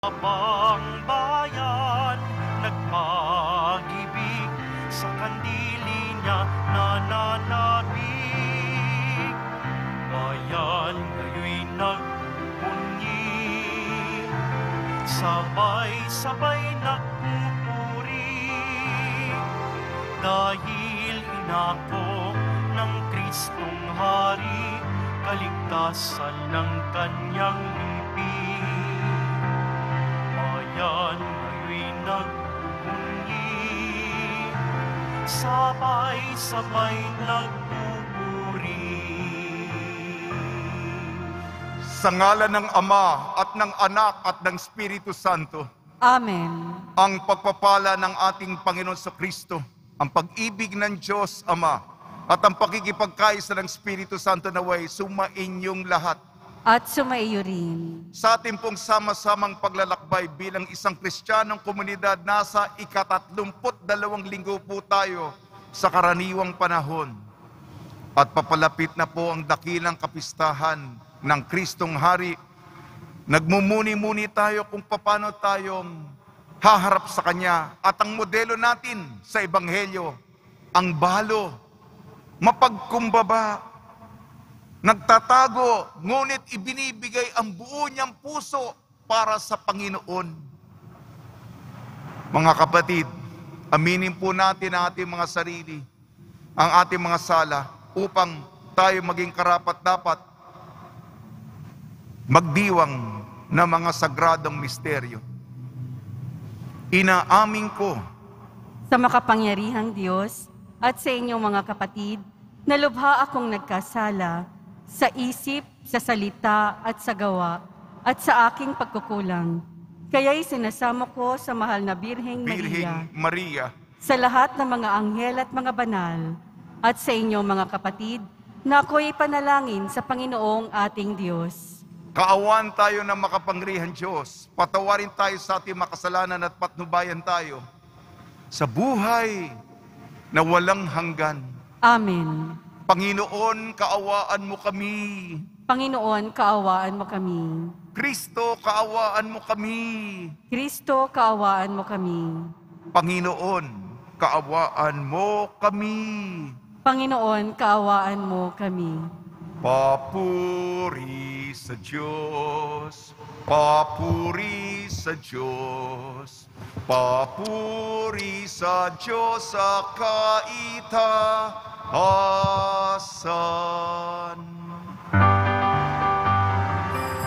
Habang bayan, nagpag-ibig, sa kandili niya nananabik. Bayan ngayon'y nagpunyi, sabay-sabay nagpupuri. Dahil inako ng Kristong Hari, kaligtasan ng kanyang ibig. Bayan ngayon'y nagpunyi, sabay-sabay nagpupuri. Sa ngalan ng Ama at ng Anak at ng Espiritu Santo. Amen. Ang pagpapala ng ating Panginoon sa Kristo, ang pag-ibig ng Diyos Ama, at ang pakikipagkaisa ng Espiritu Santo naway sumainyong lahat. At sumaiyo rin. Sa ating pong sama-samang paglalakbay bilang isang Kristiyanong komunidad, nasa ika-32 linggo po tayo sa karaniwang panahon. At papalapit na po ang dakilang kapistahan ng Kristong Hari. Nagmumuni-muni tayo kung paano tayong haharap sa Kanya. At ang modelo natin sa Ebanghelyo, ang balo, mapagkumbaba, nagtatago, ngunit ibinibigay ang buo niyang puso para sa Panginoon. Mga kapatid, aminin po natin ang ating mga sarili, ang ating mga sala, upang tayo maging karapat-dapat magdiwang ng mga sagradong misteryo. Inaamin ko Sa makapangyarihang Diyos at sa inyong mga kapatid, na lubha akong nagkasala sa isip, sa salita at sa gawa at sa aking pagkukulang. Kaya'y sinasamo ko sa mahal na Birheng Maria, Maria, sa lahat ng mga anghel at mga banal, at sa inyong mga kapatid, na ako'y panalangin sa Panginoong ating Diyos. kaawan tayo ng makapangyarihang Diyos. Patawarin tayo sa ating makasalanan at patnubayan tayo sa buhay na walang hanggan. Amen. Panginoon, kaawaan mo kami. Panginoon, kaawaan mo kami. Kristo, kaawaan mo kami. Kristo, kaawaan mo kami. Panginoon, kaawaan mo kami. Panginoon, kaawaan mo kami. Papuri sa Diyos, papuri sa Diyos, papuri sa Diyos sa kaitaasan.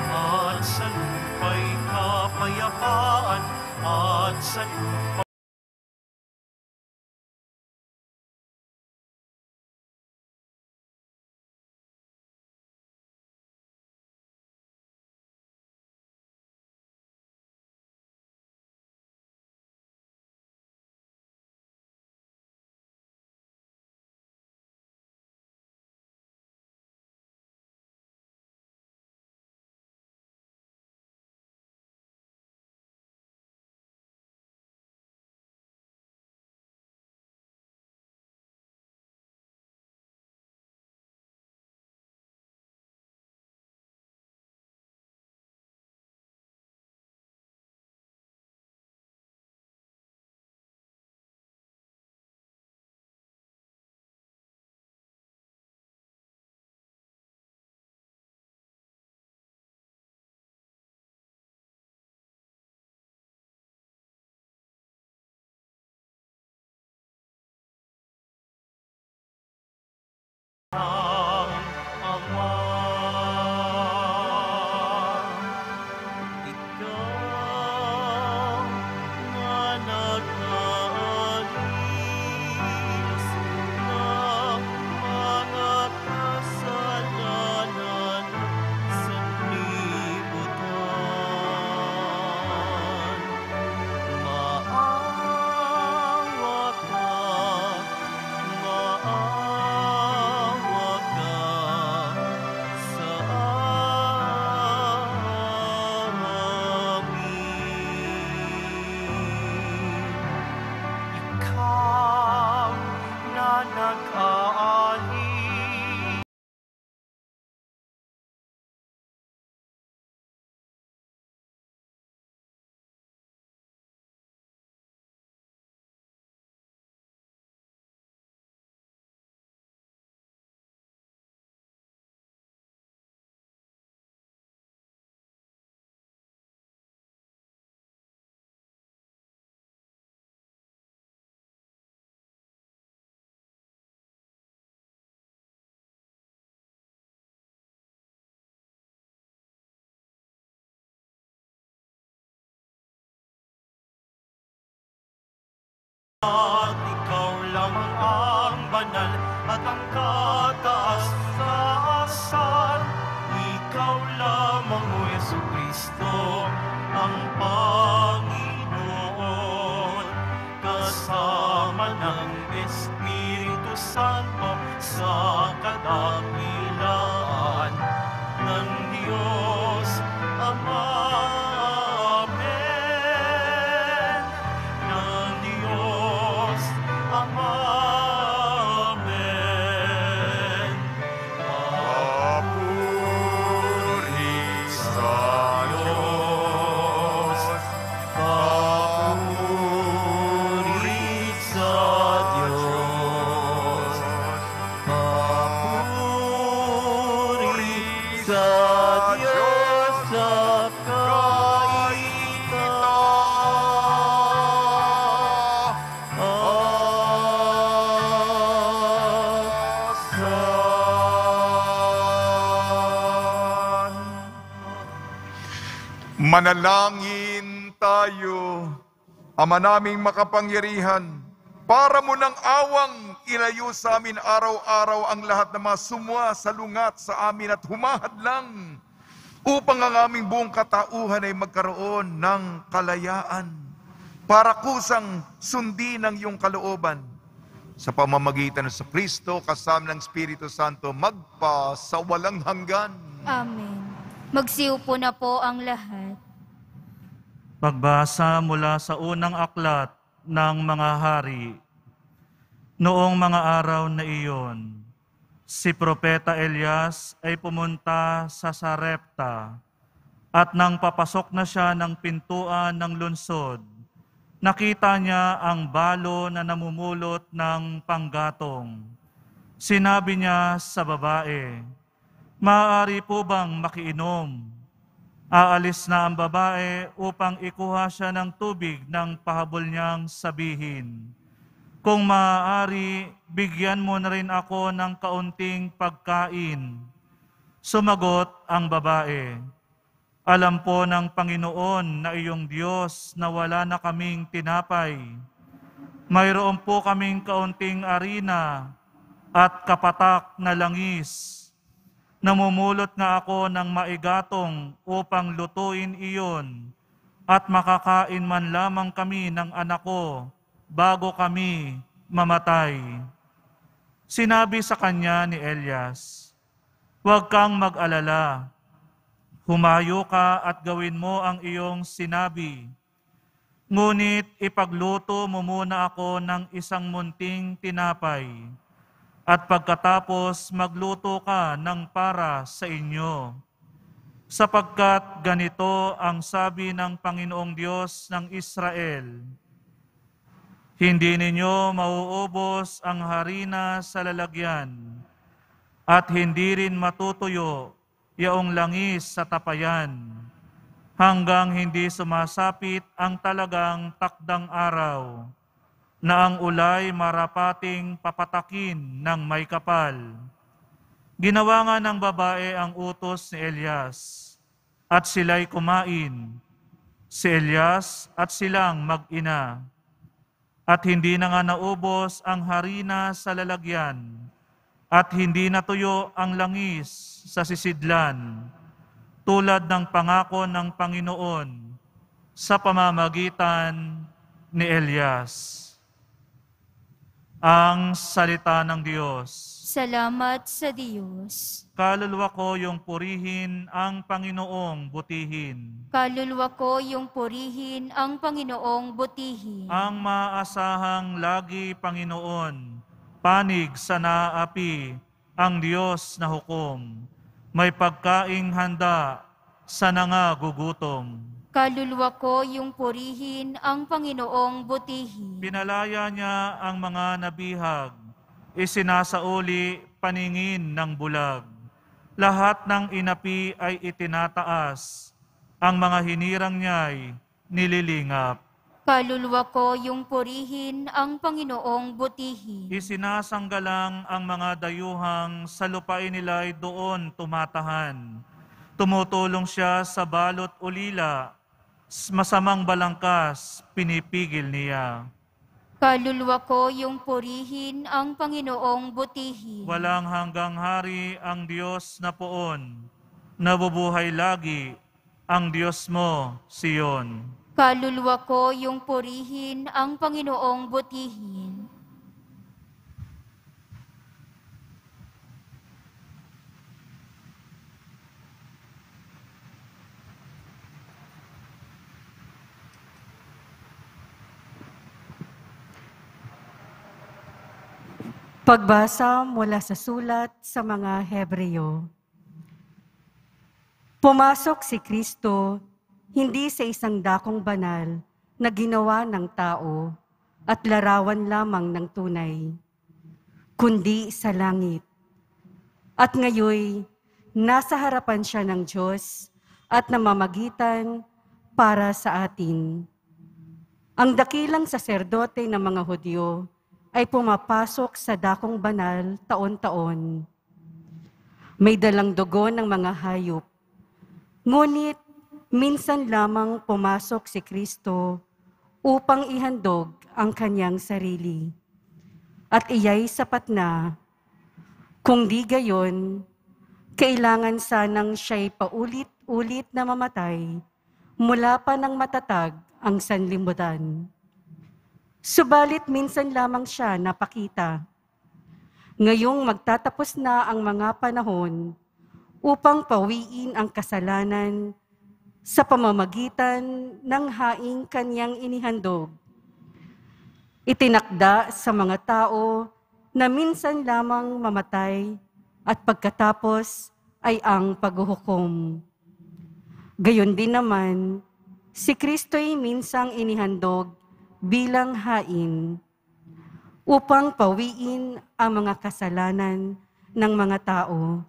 At sa lupa'y kapayapaan, at sa lupa At ikaw lamang ang banal at ang kataas-taasan. Ikaw lamang, O Jesucristo, ang Panginoon. Kasama ng Espiritu Santo sa kadakilaan ng Diyos Ama. Amen. Ng Diyos Ama. Amen. Papuri sa Diyos. Papuri sa Diyos. Papuri sa Diyos sa Manalangin tayo, Ama naming makapangyarihan, para mo ng awang ilayo sa amin araw-araw ang lahat ng mga sumwa, salungat sa amin at humahadlang, upang ang aming buong katauhan ay magkaroon ng kalayaan, para kusang sundin ang iyong kalooban. Sa pamamagitan ng Kristo, kasama ng Espiritu Santo, magpa sa walang hanggan. Amen. Magsiupo na po ang lahat. Pagbasa mula sa unang aklat ng mga hari. Noong mga araw na iyon, si Propeta Elias ay pumunta sa Sarepta, at nang papasok na siya ng pintuan ng lungsod, nakita niya ang balo na namumulot ng panggatong. Sinabi niya sa babae, "Maaari po bang makiinom?" Aalis na ang babae upang ikuha siya ng tubig ng pahabol niyang sabihin, "Kung maaari, bigyan mo na rin ako ng kaunting pagkain." Sumagot ang babae, "Alam po ng Panginoon na iyong Diyos na wala na kaming tinapay. Mayroon po kaming kaunting arina at kapatak na langis. Namumulot nga ako ng maigatong upang lutuin iyon at makakain man lamang kami ng anak ko bago kami mamatay." Sinabi sa kanya ni Elias, "Huwag kang mag-alala. Humayo ka at gawin mo ang iyong sinabi. Ngunit ipagluto mo muna ako ng isang munting tinapay, at pagkatapos magluto ka ng para sa inyo. Sapagkat ganito ang sabi ng Panginoong Diyos ng Israel, hindi ninyo mauubos ang harina sa lalagyan, at hindi rin matutuyo yaong langis sa tapayan, hanggang hindi sumasapit ang talagang takdang araw, na ang ulay marapating papatakin ng may kapal." Ginawa nga ng babae ang utos ni Elias, at sila'y kumain, si Elias at silang mag-ina. At hindi na nga naubos ang harina sa lalagyan, at hindi natuyo ang langis sa sisidlan, tulad ng pangako ng Panginoon sa pamamagitan ni Elias. Ang salita ng Diyos. Salamat sa Diyos. Kaluluwa ko yung purihin ang Panginoong butihin. Kaluluwa ko yung purihin ang Panginoong butihin. Ang maasahang lagi, Panginoon, panig sa naapi, ang Diyos na hukom. May pagkaing handa sa nangagugutom. Kaluluwa ko yung purihin ang Panginoong butihin. Pinalaya niya ang mga nabihag, isinasauli paningin ng bulag. Lahat ng inapi ay itinataas, ang mga hinirang niya'y nililingap. Kaluluwa ko yung purihin ang Panginoong butihin. Isinasanggalang ang mga dayuhang sa lupain nila'y doon tumatahan. Tumutulong siya sa balot ulila, masamang balangkas pinipigil niya. Kaluluwa ko yung purihin ang Panginoong butihin. Walang hanggang hari ang Diyos na poon, nabubuhay lagi ang Diyos mo, Siyon. Kaluluwa ko yung purihin ang Panginoong butihin. Pagbasa mula sa sulat sa mga Hebreo. Pumasok si Kristo hindi sa isang dakong banal na ginawa ng tao at larawan lamang ng tunay, kundi sa langit. At ngayoy, nasa harapan siya ng Diyos at namamagitan para sa atin. Ang dakilang saserdote ng mga Hudyo ay pumapasok sa dakong banal taon-taon. May dalang dugo ng mga hayop. Ngunit minsan lamang pumasok si Kristo upang ihandog ang kanyang sarili. At iya'y sapat na. Kung di gayon, kailangan sanang siya'y paulit-ulit na mamatay mula pa nang matatag ang sanlibutan. Subalit minsan lamang siya napakita. Ngayong magtatapos na ang mga panahon upang pawiin ang kasalanan sa pamamagitan ng haing kanyang inihandog. Itinakda sa mga tao na minsan lamang mamatay at pagkatapos ay ang paghuhukom. Gayon din naman, si Kristo'y minsang inihandog bilang hain upang pawiin ang mga kasalanan ng mga tao.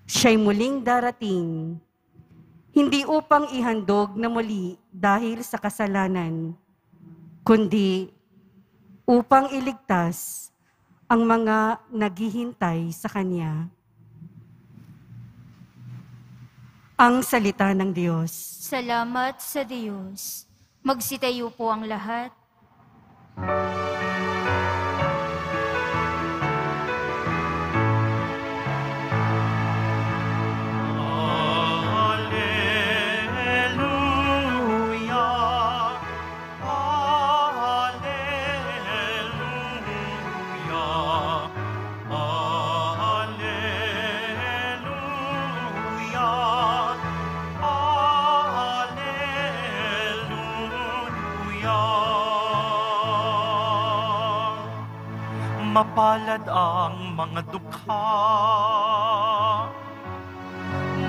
Siya'y muling darating, hindi upang ihandog na muli dahil sa kasalanan, kundi upang iligtas ang mga naghihintay sa Kanya. Ang salita ng Diyos. Salamat sa Diyos. Magsitayo po ang lahat. Alleluia, alleluia, alleluia, mapalad ang mga dukha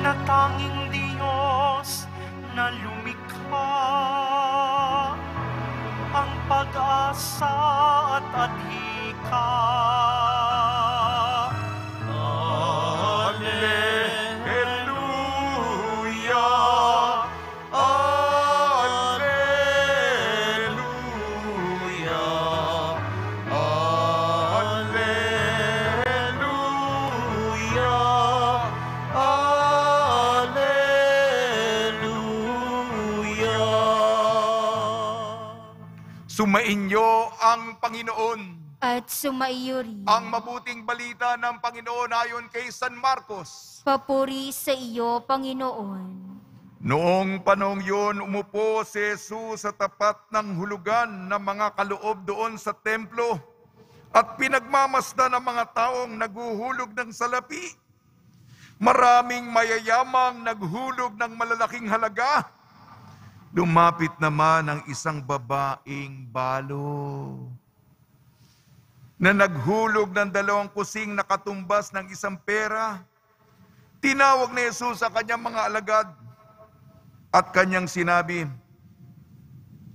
na tanging Diyos na lumikha, ang pag-asa at adhika. Alleluia, alleluia, Sumainyo ang Panginoon. At sumaiyo rin. Ang mabuting balita ng Panginoon ayon kay San Marcos. Papuri sa iyo, Panginoon. Noong panahong yun, umupo si Jesus sa tapat ng hulugan ng mga kaloob doon sa templo at pinagmamasdan ng mga taong naghuhulog ng salapi. Maraming mayayamang naghulog ng malalaking halaga. Lumapit naman ang isang babaeng balo na naghulog ng 2 kusing na katumbas ng isang pera. Tinawag ni Jesus sa kanyang mga alagad at kanyang sinabi,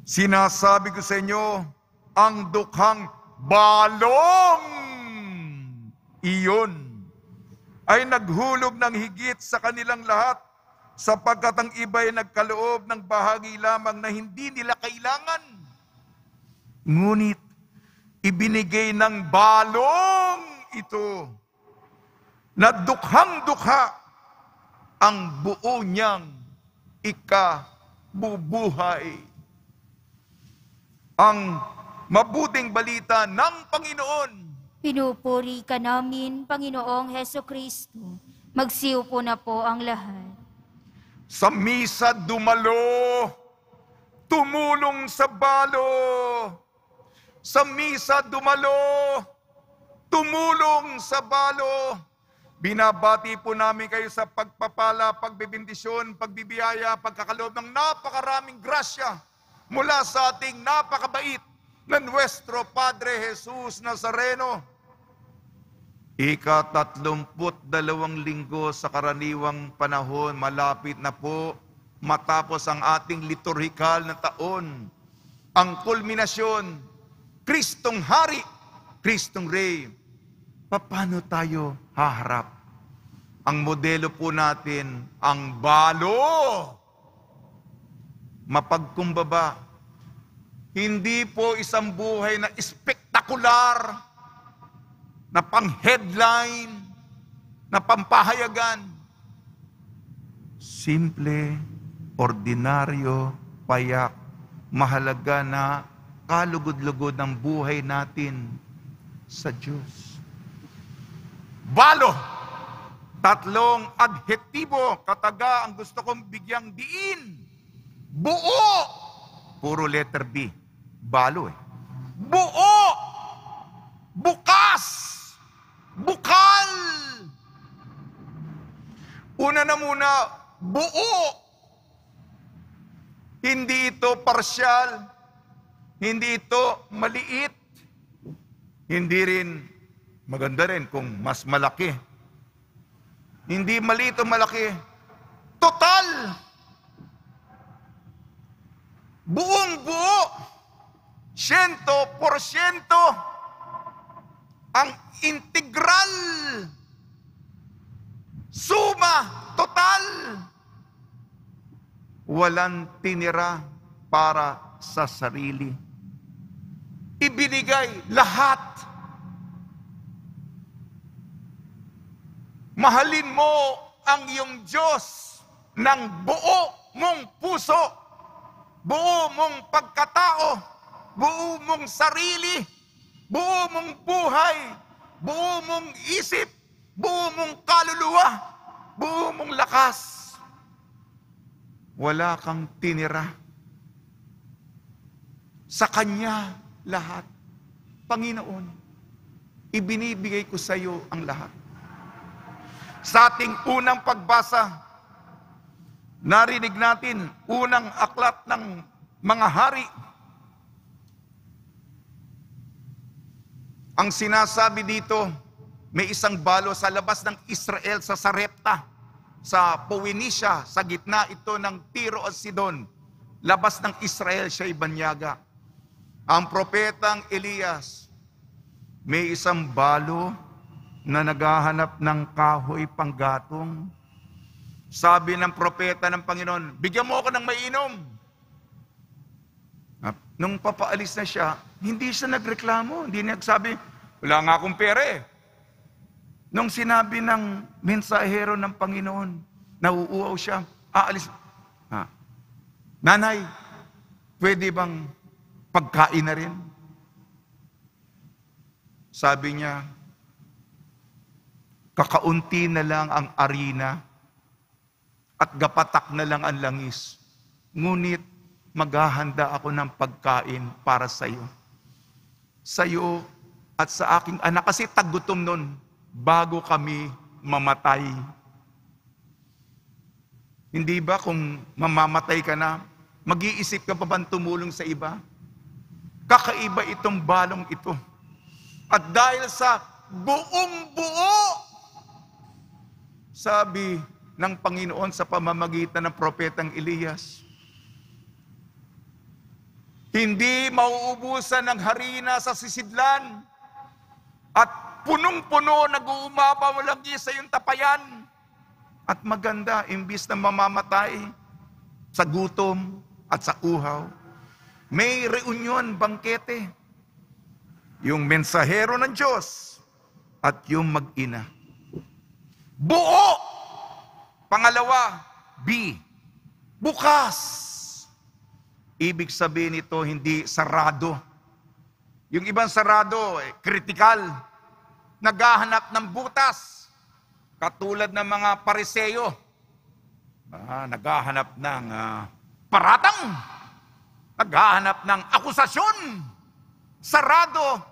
"Sinasabi ko sa inyo, ang dukhang balong iyon ay naghulog ng higit sa kanilang lahat, sapagkat ang iba'y nagkaloob ng bahagi lamang na hindi nila kailangan. Ngunit ibinigay ng balong ito na dukhang-dukha ang buo niyang ikabubuhay. Ang mabuting balita ng Panginoon. Pinupuri ka namin, Panginoong Heso Kristo. Magsiupo na po ang lahat. Sa misa dumalo, tumulong sa balo. Sa misa dumalo, tumulong sa balo. Binabati po namin kayo sa pagpapala, pagbibindisyon, pagbibiyaya, pagkakaloob ng napakaraming grasya mula sa ating napakabait na Nuestro Padre Jesus Nazareno. Ika-32 linggo sa karaniwang panahon, malapit na po matapos ang ating liturhikal na taon. Ang kulminasyon, Kristong Hari, Kristong Rey. Paano tayo haharap? Ang modelo po natin, ang balo. Mapagkumbaba. Hindi po isang buhay na spektakular, na pang-headline, na pampahayagan. Simple, ordinaryo, payak, mahalaga na kalugod-lugod ng buhay natin sa Diyos. Balo. 3 adhetibo, kataga ang gusto kong bigyang diin. Buo. Puro letter B. Balo eh. Buo. Bukas. Bukal. Una na muna, buo. Hindi ito parsyal. Hindi ito maliit. Hindi rin maganda rin kung mas malaki. Hindi maliit o malaki. Total. Buong buo. 100%. Ang integral. Suma. Total. Walang tinira para sa sarili. Ibinigay lahat. Mahalin mo ang iyong Diyos ng buo mong puso, buo mong pagkatao, buo mong sarili, buo mong buhay, buo mong isip, buo mong kaluluwa, buo mong lakas. Wala kang tinira. Sa Kanya lahat. Panginoon, ibinibigay ko sa iyo ang lahat. Sa ating unang pagbasa, narinig natin unang aklat ng mga hari. Ang sinasabi dito, may isang balo sa labas ng Israel sa Sarepta, sa Phoenicia, sa gitna ito ng Tiro at Sidon. Labas ng Israel siya'y banyaga. Ang propetang Elias, may isang balo na naghahanap ng kahoy panggatong. Sabi ng propeta ng Panginoon, bigyan mo ako ng mainom. Nung papaalis na siya, hindi siya nagreklamo, hindi nagsabi, wala nga akong pera eh. Nung sinabi ng mensahero ng Panginoon, nauuaw siya, aalis. Nanay, pwede bang pagkain na rin? Sabi niya, kakaunti na lang ang arina at gapatak na lang ang langis. Ngunit maghahanda ako ng pagkain para sa iyo. Sa iyo at sa aking anak. Kasi tagutom nun bago kami mamatay. Hindi ba kung mamamatay ka na, mag-iisip ka pa bang tumulong sa iba? Kakaiba itong balong ito. At dahil sa buong buo, sabi ng Panginoon sa pamamagitan ng propetang Elias, hindi mauubusan ng harina sa sisidlan at punong-puno nag-uumapaw lagi sa iyong tapayan. At maganda, imbis na mamamatay sa gutom at sa uhaw, may reunion, bangkete. Yung mensahero ng Diyos at yung mag-ina. Buo! Pangalawa, B. Bukas. Ibig sabihin nito, hindi sarado. Yung ibang sarado, kritikal. Naghahanap ng butas. Katulad ng mga Pariseyo. Naghahanap ng paratang. Naghahanap ng akusasyon. Sarado.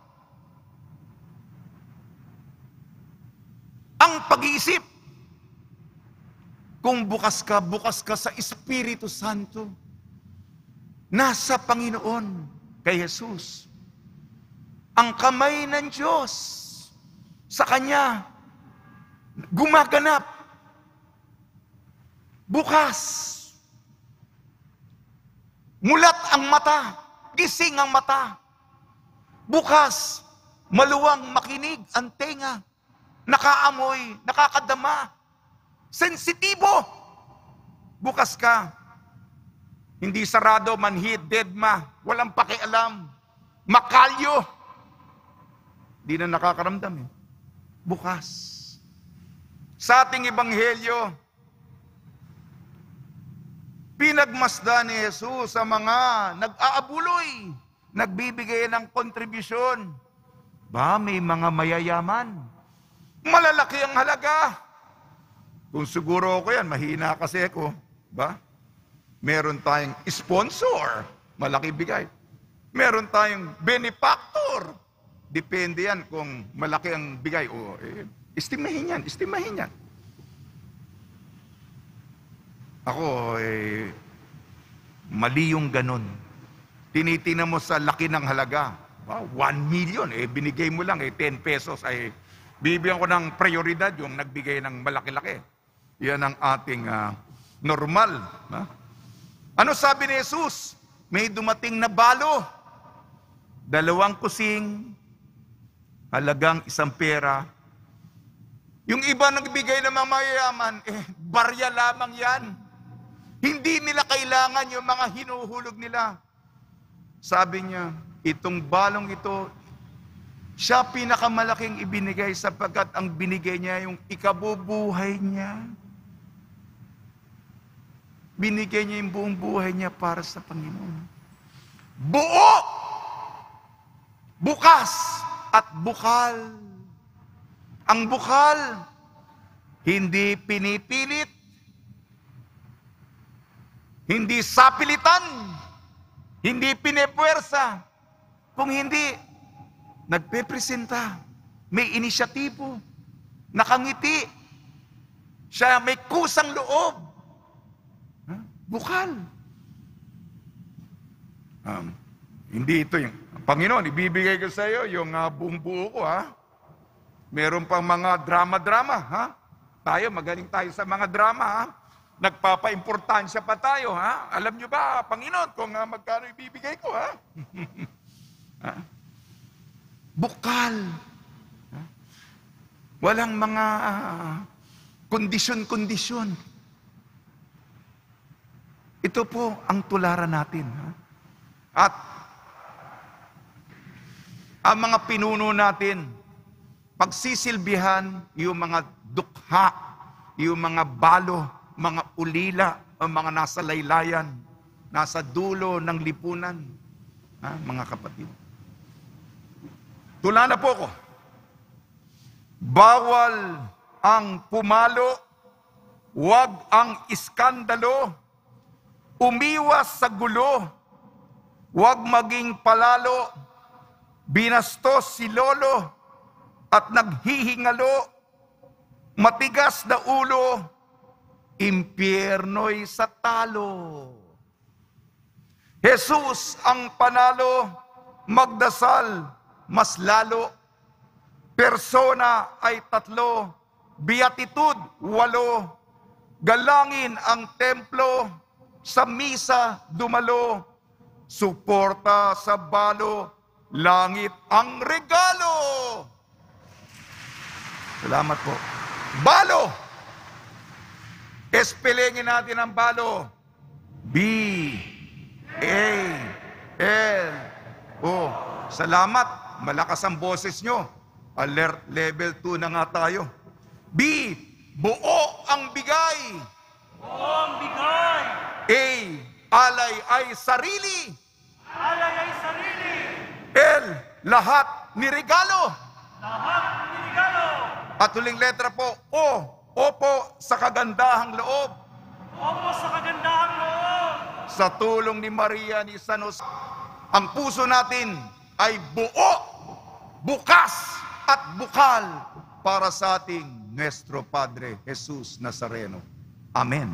Ang pag-iisip. Kung bukas ka sa Espiritu Santo. Nasa Panginoon, kay Jesus. Ang kamay ng Diyos sa Kanya gumaganap. Bukas. Mulat ang mata. Gising ang mata. Bukas. Maluwang makinig ang tenga. Nakaamoy, nakakadama. Sensitibo. Bukas ka. Hindi sarado, manhid, deadma. Walang pakialam. Makalyo. Di na nakakaramdam eh. Bukas. Sa ating ebanghelyo, pinagmasdan ni Jesus sa mga nag-aabuloy, nagbibigay ng kontribusyon. May mga mayayaman. Malalaki ang halaga. Kung siguro ako yan, mahina kasi ako. Meron tayong sponsor, malaki bigay. Meron tayong benefactor. Depende yan kung malaki ang bigay. Estimahin yan. Ako, mali yung ganun. Tinitingnan mo sa laki ng halaga. 1 million, binigay mo lang, 10 pesos, bibigyan ko ng prioridad yung nagbigay ng malaki-laki. Yan ang ating normal. Ano sabi ni Jesus? May dumating na balo. 2 kusing, halagang 1 pera. Yung iba nagbigay ng mga mayayaman, barya lamang yan. Hindi nila kailangan yung mga hinuhulog nila. Sabi niya, itong balong ito, siya pinakamalaking ibinigay sapagkat ang binigay niya yung ikabubuhay niya. Binigay niya yung buong buhay niya para sa Panginoon. Buo! Bukas at bukal. Ang bukal, hindi pinipilit, hindi sapilitan, hindi pinepwersa. Kung hindi, nagpepresenta, may inisyatibo, nakangiti, siya may kusang loob. Bukal. Hindi ito yung, Panginoon, ibibigay ko sa iyo yung buong buo ko, Meron pang mga drama-drama, Tayo, magaling tayo sa mga drama, Nagpapa-importansya pa tayo, Alam nyo ba, Panginoon, kung magkano ibibigay ko, Bukal. Walang mga kondisyon-kondisyon. Ito po ang tularan natin. At ang mga pinuno natin, pagsisilbihan yung mga dukha, yung mga balo, mga ulila, o mga nasa laylayan, nasa dulo ng lipunan. Mga kapatid. Tula na po ko. Bawal ang pumalo, wag ang iskandalo, umiwas sa gulo, wag maging palalo, binastos si lolo, at naghihingalo, matigas na ulo, impyerno'y sa talo. Jesus ang panalo, magdasal, mas lalo. Persona ay 3, beatitude 8, galangin ang templo, sa misa dumalo, suporta sa balo, langit ang regalo. Salamat po. Balo! Espelengin natin ang balo. B-A-L-O. Salamat. Malakas ang boses nyo. Alert level 2 na nga tayo. B. Buo ang bigay. Buo ang bigay. A. Alay ay sarili. Alay ay sarili. L. lahat ni regalo. At huling letra po, O. Opo sa kagandahang loob. Opo sa kagandahang loob. Sa tulong ni Maria ni San Jose, ang puso natin ay buo, bukas at bukal para sa ating Nuestro Padre Jesus Nazareno. Amen.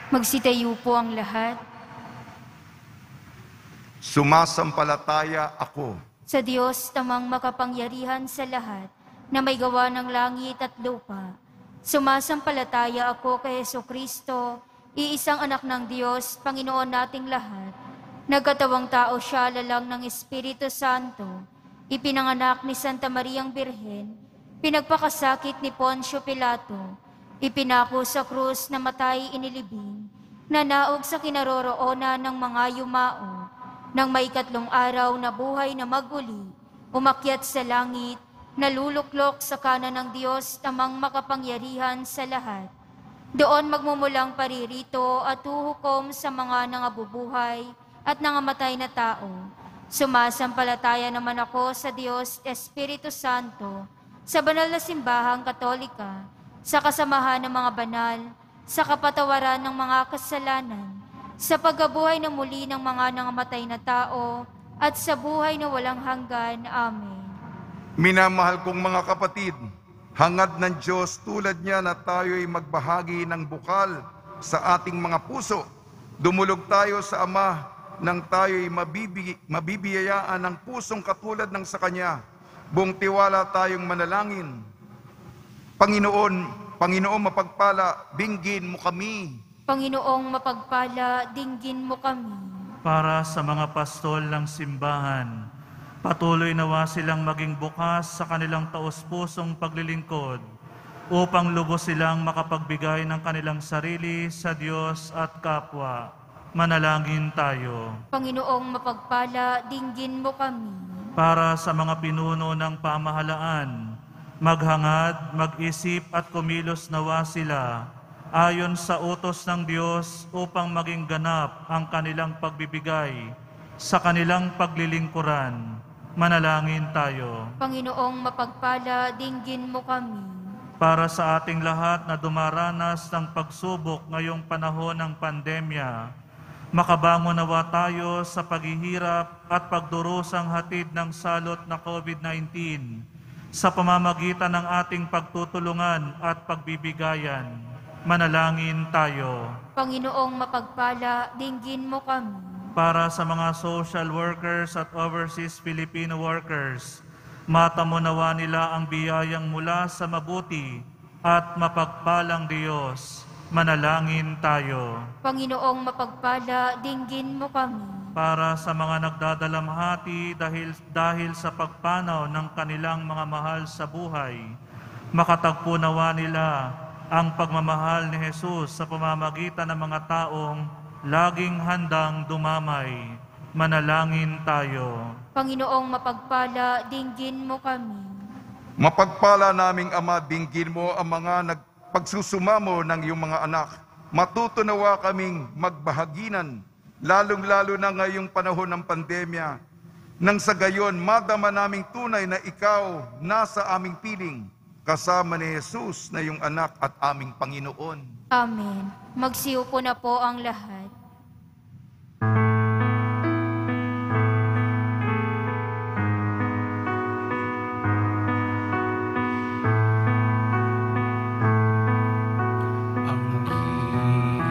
Magsitayo po ang lahat. Sumasampalataya ako Sa Diyos namang makapangyarihan sa lahat, na may gawa ng langit at lupa. Sumasampalataya ako kay Jesucristo, iisang anak ng Diyos, Panginoon nating lahat. Nagkatawang tao siya lalang ng Espiritu Santo, ipinanganak ni Santa Mariang Birhen, pinagpakasakit ni Poncio Pilato, ipinako sa krus na matay inilibing, nanaog sa kinaroroonan ng mga yumao, nang maikatlong araw na buhay na maguli, umakyat sa langit, naluluklok sa kanan ng Diyos namang makapangyarihan sa lahat. Doon magmumulang paririto at huhukom sa mga nangabubuhay at nangamatay na tao. Sumasampalataya naman ako sa Diyos Espiritu Santo, sa banal na simbahang Katolika, sa kasamahan ng mga banal, sa kapatawaran ng mga kasalanan, sa pagkabuhay na muli ng mga nangamatay na tao, at sa buhay na walang hanggan. Amen. Minamahal kong mga kapatid, hangad ng Diyos tulad niya na tayo'y magbahagi ng bukal sa ating mga puso. Dumulog tayo sa Ama nang tayo'y mabibiyayaan ng pusong katulad ng sa Kanya. Buong tiwala tayong manalangin. Panginoon mapagpala, dinggin mo kami. Panginoong mapagpala, dinggin mo kami. Para sa mga pastol ng simbahan, patuloy nawa silang maging bukas sa kanilang taos-pusong paglilingkod upang lubos silang makapagbigay ng kanilang sarili sa Diyos at kapwa. Manalangin tayo. Panginoong mapagpala, dinggin mo kami. Para sa mga pinuno ng pamahalaan, maghangad, mag-isip at kumilos nawa sila ayon sa utos ng Diyos upang maging ganap ang kanilang pagbibigay sa kanilang paglilingkuran. Manalangin tayo. Panginoong mapagpala, dinggin mo kami. Para sa ating lahat na dumaranas ng pagsubok ngayong panahon ng pandemya, makabangon nawa tayo sa paghihirap at pagdurusang hatid ng salot na COVID-19 sa pamamagitan ng ating pagtutulungan at pagbibigayan. Manalangin tayo. Panginoong mapagpala, dinggin mo kami. Para sa mga social workers at overseas Filipino workers, matamo nawa nila ang biyayang mula sa mabuti at mapagpalang Diyos. Manalangin tayo. Panginoong mapagpala, dinggin mo kami. Para sa mga nagdadalamhati dahil sa pagpanaw ng kanilang mga mahal sa buhay, makatagpo nawa nila ang pagmamahal ni Jesus sa pamamagitan ng mga taong laging handang dumamay. Manalangin tayo. Panginoong mapagpala, dinggin mo kami. Mapagpala naming Ama, dinggin mo ang mga nagpagsusumamo ng iyong mga anak. Matutunawa kaming magbahaginan, lalong-lalo na ngayong panahon ng pandemya. Nang sa gayon, madama naming tunay na ikaw nasa aming piling, kasama ni Jesus na iyong anak at aming Panginoon. Amen. Magsiupo na po ang lahat. Ang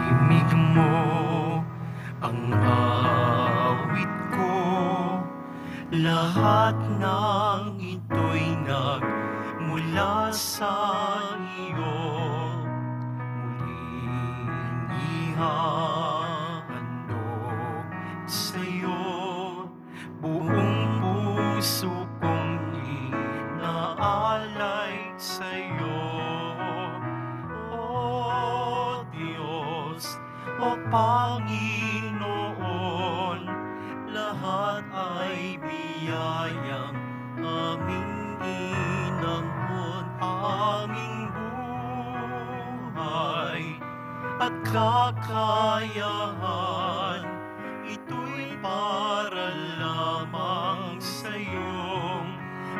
himig mo, ang awit ko, lahat ng ito'y nagmula sa iyo. Muling ihahandog sa'yo, buong puso kong inaalay sa'yo. O Diyos, o Panginoon, lahat ay biyayang aming inangkon, aming buhay at kakayahan, ito'y para lamang sa iyong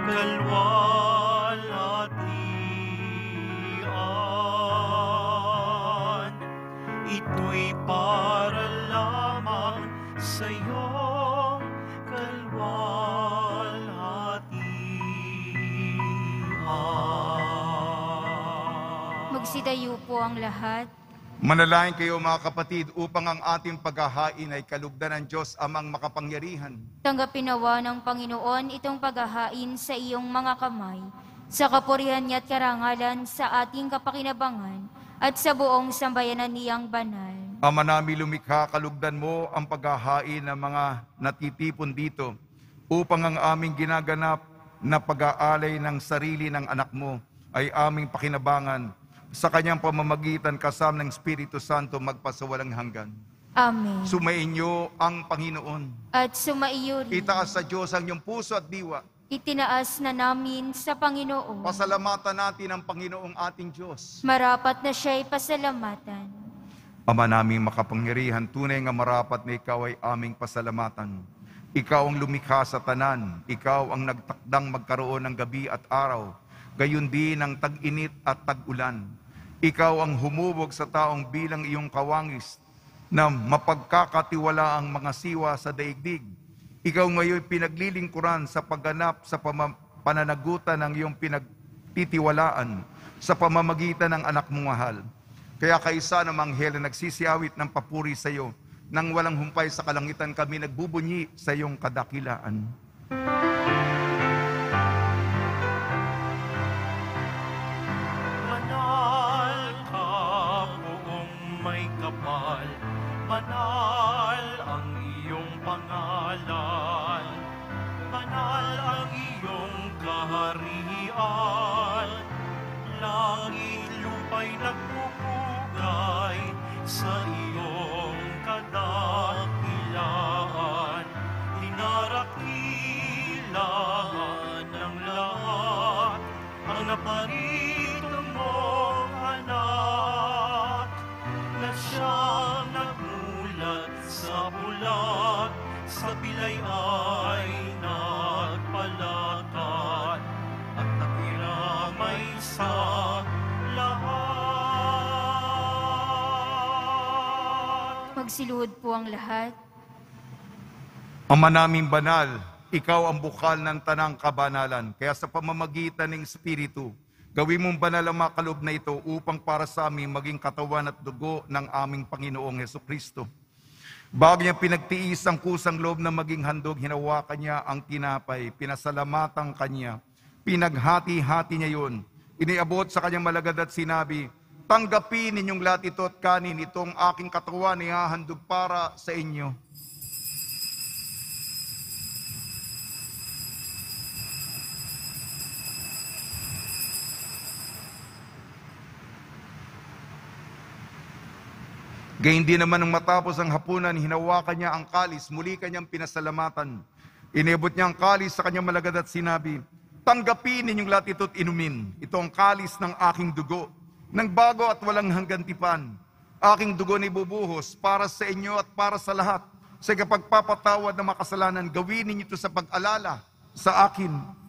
kalwalhatian. Ito'y para lamang sa iyong kalwalhatian. Magsidayo po ang lahat. Manalangin kayo mga kapatid upang ang ating paghahain ay kalugdan ng Diyos Amang makapangyarihan. Tanggapin nawa ng Panginoon itong paghahain sa iyong mga kamay, sa kapurihan niya at karangalan sa ating kapakinabangan at sa buong sambayanan niyang banal. Ama namin lumikha, kalugdan mo ang paghahain ng mga natitipon dito upang ang aming ginaganap na pag-aalay ng sarili ng anak mo ay aming pakinabangan sa kanyang pamamagitan kasama ng Espiritu Santo magpasawalang hanggan. Amen. Sumainyo ang Panginoon. At sumaiyo rin. Itaas sa Diyos ang iyong puso at diwa. Itinaas na namin sa Panginoon. Pasalamatan natin ang Panginoong ating Diyos. Marapat na siya'y pasalamatan. Ama naming makapangyarihan, tunay nga marapat na ikaw ay aming pasalamatan. Ikaw ang lumikha sa tanan. Ikaw ang nagtakdang magkaroon ng gabi at araw. Gayon din ang tag-init at tag-ulan. Ikaw ang humubog sa taong bilang iyong kawangis na mapagkakatiwala ang mga siwa sa daigdig. Ikaw ngayon pinaglilingkuran sa pagganap sa pananagutan ng iyong pinagtitiwalaan sa pamamagitan ng anak mong mahal. Kaya kaisa ng anghel na nagsisiyawit ng papuri sa iyo, nang walang humpay sa kalangitan kami nagbubunyi sa iyong kadakilaan. Banal ka, buong may kapal, banal ang iyong pangalan, banal ang iyong kaharian, langit lupa'y nagpupugay sa iyong kadakilaan, linarakilaan ng lahat ang naparito mong anak, na siyang nagmulat sa bulat, sa pilay ay nagpalakad, at nakiramay sa lahat. Magsiluhod po ang lahat. Ama naming banal, ikaw ang bukal ng tanang kabanalan. Kaya sa pamamagitan ng Espiritu, gawin mong banal ang mga kaloob na ito upang para sa amin maging katawan at dugo ng aming Panginoong Hesukristo. Bago niya pinagtiis ang kusang loob na maging handog, hinawakan niya ang tinapay, pinasalamatan kanya, pinaghati-hati niya yun, iniabot sa kanyang malagad at sinabi, tanggapin ninyong lahat ito at kanin, itong aking katawan ihahandog para sa inyo. Gayun din naman nang matapos ang hapunan, hinawakan niya ang kalis, muli kanyang pinasalamatan. Inebot niya ang kalis sa kanyang malagad at sinabi, tanggapin ninyong lahat ito't inumin. Ito ang kalis ng aking dugo, ng bago at walang hanggantipan. Aking dugo na ibubuhos para sa inyo at para sa lahat. Sa kapagpapatawad ng makasalanan, gawin ninyo ito sa pag-alala sa akin.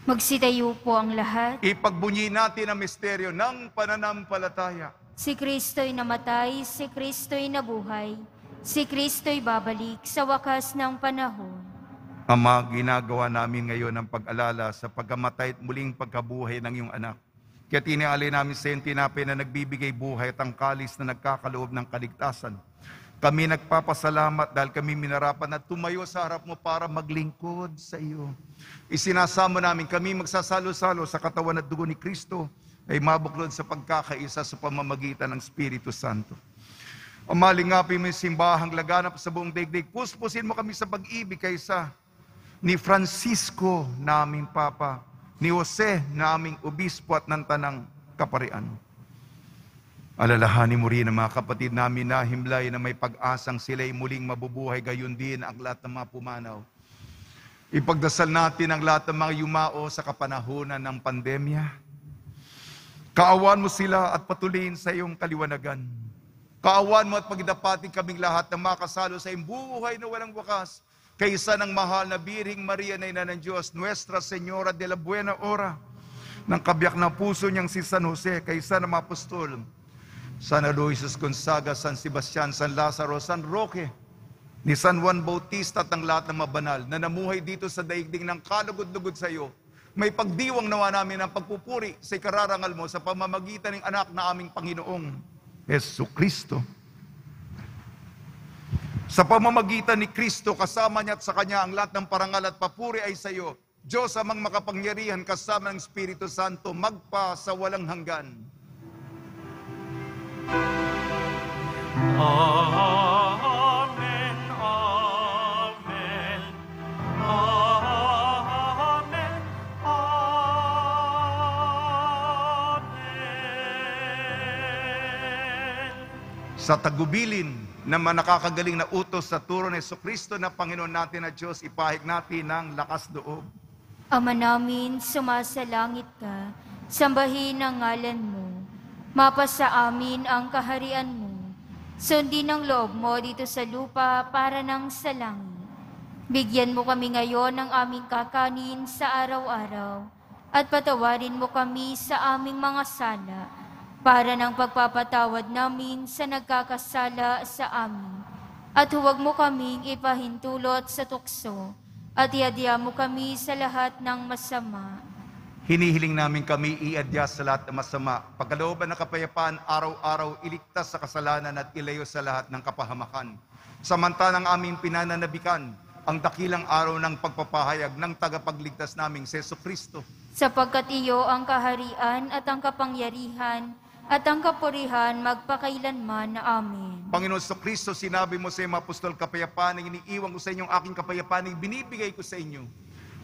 Magsidayo po ang lahat. Ipagbunyi natin ang misteryo ng pananampalataya. Si Kristo'y namatay, si Kristo'y nabuhay, si Kristo'y babalik sa wakas ng panahon. Ama, ginagawa namin ngayon ang pag-alala sa pagkamatay at muling pagkabuhay ng iyong anak. Kaya tinialay namin sa iyong tinapay na nagbibigay buhay at ang kalis na nagkakaloob ng kaligtasan. Kami nagpapasalamat dahil kami minarapan at tumayo sa harap mo para maglingkod sa iyo. Isinasamo namin kami magsasalo-salo sa katawan at dugo ni Kristo ay mabuklod sa pagkakaisa sa pamamagitan ng Espiritu Santo. Umalingapin mo yung simbahang laganap sa buong daigdig. Puspusin mo kami sa pag-ibig kaysa ni Francisco naming Papa, ni Jose naming Obispo at ng Tanang Kaparian. Alalahanin mo rin ang mga kapatid namin na himlay na may pag-asang sila'y muling mabubuhay, gayon din ang lahat ng mga pumanaw. Ipagdasal natin ang lahat ng mga yumao sa kapanahunan ng pandemya. Kaawan mo sila at patuloyin sa iyong kaliwanagan. Kaawan mo at pagdapatin kaming lahat na makasalo sa iyong buhay na walang wakas, kaysa ng mahal na Birhing Maria na Ina ng Diyos, Nuestra Señora de la Buena Hora, ng kabiyak na puso niyang si San Jose, kaysa ng mga apostol, San Aloysius Gonzaga, San Sebastian, San Lazaro, San Roque, ni San Juan Bautista at ng lahat ng mabanal na namuhay dito sa daigdig ng kalugod-lugod sa iyo, may pagdiwang nawa namin ang pagpupuri sa ikararangal mo sa pamamagitan ng anak na aming Panginoong Jesucristo. Sa pamamagitan ni Kristo, kasama niya at sa Kanya ang lahat ng parangal at papuri ay sa iyo, Diyos amang makapangyarihan kasama ng Espiritu Santo, magpa sa walang hanggan. Amen, amen, amen, amen. Sa tagubilin na nakakagaling na utos sa turo ni Jesucristo na Panginoon natin na Diyos, ipahig natin ng lakas loob. Ama namin, sumasalangit ka, sambahin ang ngalan mo. Mapasa amin ang kaharian mo. Sundin ang loob mo dito sa lupa para nang sa langit. Bigyan mo kami ngayon ng aming kakanin sa araw-araw at patawarin mo kami sa aming mga sala para ng pagpapatawad namin sa nagkakasala sa amin. At huwag mo kaming ipahintulot sa tukso at iadya mo kami sa lahat ng masama. Hinihiling namin kami iadya sa lahat ng masama, pagkalooban ng kapayapaan, araw-araw iligtas sa kasalanan at ilayo sa lahat ng kapahamakan. Samantalang aming pinananabikan ang dakilang araw ng pagpapahayag ng tagapagligtas naming si Jesucristo. Sapagkat iyo ang kaharian at ang kapangyarihan at ang kapurihan magpakailanman. Amen. Panginoon Jesucristo, sinabi mo sa iyong apostol, kapayapaan ang iniiwan ko sa inyong aking kapayapaan ang binibigay ko sa inyo.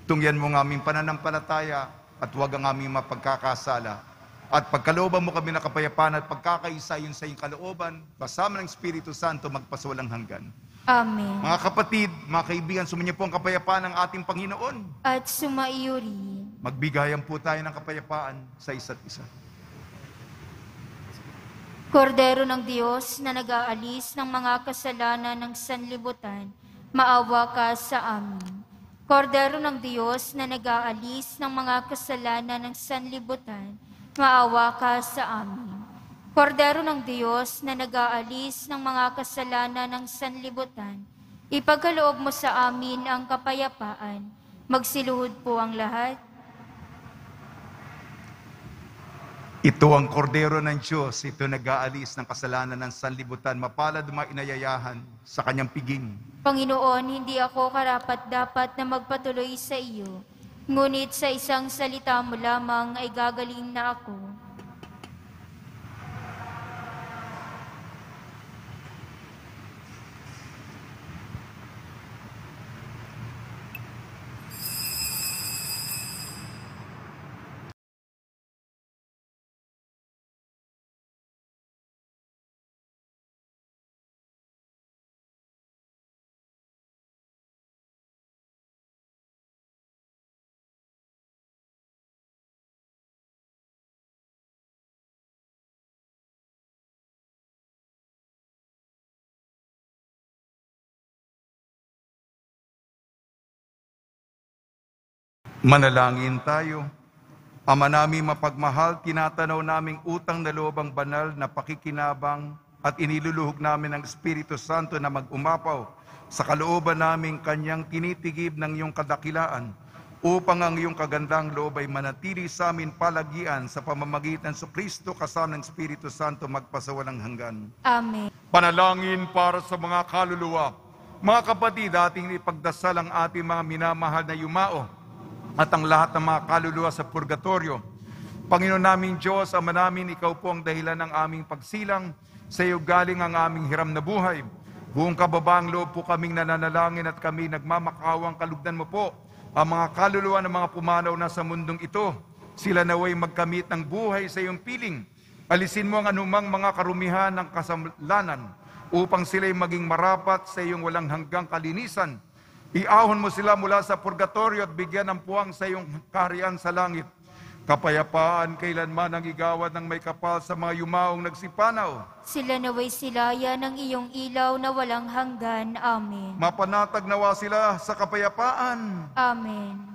Tungyan mo ng aming pananampalataya at huwag ang aming mapagkakasala. At pagkalooban mo kami ng kapayapaan at pagkakaisa yun sa iyong kalooban, kasama ng Espiritu Santo magpasawalang hanggan. Amen. Mga kapatid, mga kaibigan, sumainyo po ang kapayapaan ng ating Panginoon. At sumaiyo rin. Magbigayan po tayo ng kapayapaan sa isa't isa. Kordero ng Diyos na nag-aalis ng mga kasalanan ng sanlibutan, maawa ka sa amin. Kordero ng Diyos na nag-aalis ng mga kasalanan ng sanlibutan, maawa ka sa amin. Kordero ng Diyos na nag-aalis ng mga kasalanan ng sanlibutan, ipagkaloob mo sa amin ang kapayapaan. Magsiluhod po ang lahat. Ito ang kordero ng Diyos, ito nag-aalis ng kasalanan ng sanlibutan, mapalad mga inayayahan sa kanyang piging. Panginoon, hindi ako karapat-dapat na magpatuloy sa iyo, ngunit sa isang salita mo lamang ay gagaling na ako. Manalangin tayo. Ama namin mapagmahal, tinatanaw naming utang na loob ang banal na pakikinabang at iniluluhog namin ang Espiritu Santo na mag-umapaw sa kalooban naming kanyang tinitigib ng iyong kadakilaan upang ang iyong kagandang loob ay manatili sa amin palagian sa pamamagitan sa Kristo kasama ng Espiritu Santo magpasawalang hanggan. Amen. Panalangin para sa mga kaluluwa. Mga kapatid, ating ipagdasal ang ating mga minamahal na yumao at ang lahat ng mga kaluluwa sa purgatorio. Panginoon naming Diyos, Ama namin, Ikaw po ang dahilan ng aming pagsilang. Sa iyo galing ang aming hiram na buhay. Buong kababaang loob po kaming nananalangin at kami nagmamakawang kalugdan mo po ang mga kaluluwa ng mga pumanaw na sa mundong ito. Sila naway magkamit ng buhay sa iyong piling. Alisin mo ang anumang mga karumihan ng kasalanan upang sila'y maging marapat sa iyong walang hanggang kalinisan. Iahon mo sila mula sa purgatorio at bigyan ng puwang sa iyong kaharian sa langit. Kapayapaan kailanman ang igawad ng may kapal sa mga yumaong nagsipanaw. Sila naway silaya ng iyong ilaw na walang hanggan. Amen. Mapanatag nawa sila sa kapayapaan. Amen.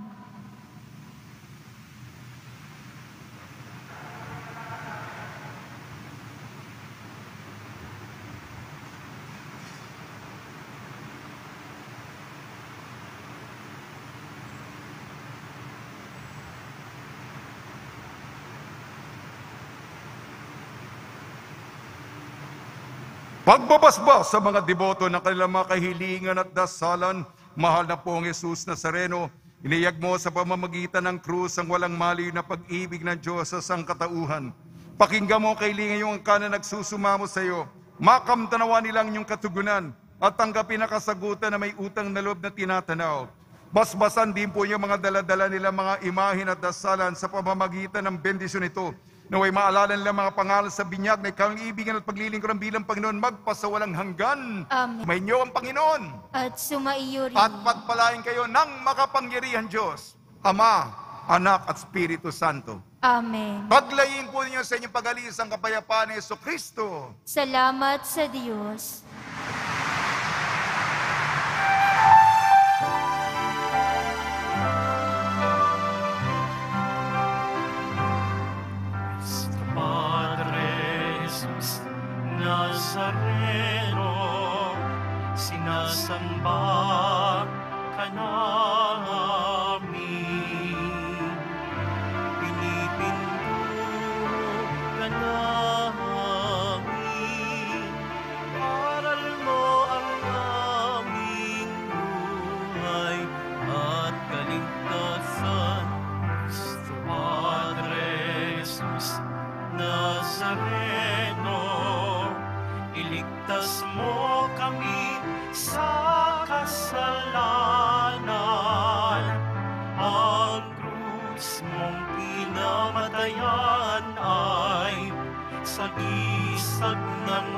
Pagbabasbas sa mga deboto ng kanilang mga kahilingan at dasalan, mahal na pong Jesus Nazareno, iniyag mo sa pamamagitan ng krus ang walang maliw na pag-ibig ng Diyos sa sangkatauhan. Pakinggan mo ang kahilingan yung kanan nagsusumamo sa iyo. Makamtanawa nilang inyong katugunan at tanggapin na kasagutan na may utang na loob na tinatanaw. Basbasan din po yung mga daladala nila mga imahin at dasalan sa pamamagitan ng bendisyon ito. Naway maalala nila mga pangalan sa binyag na ikaw ang ibigan at paglilingkuran bilang Panginoon magpasawalang hanggan. Amen. May inyo ang Panginoon. At sumaiyo rin. At pagpalain kayo ng makapangyarihan Diyos, Ama, Anak at Espiritu Santo. Amen. Paglayin po ninyo sa inyong pag-alis ang kapayapaan ni Jesucristo. Salamat sa Diyos. Nazareno, sinasamba ka namin. Pinipinduro ka namin. Aral mo ang aming buhay at kaligtasan. Cristo Padre Jesus Nazareno, iligtas mo kami sa kasalanan. Ang krus mong pinamatayan ay sagisag ng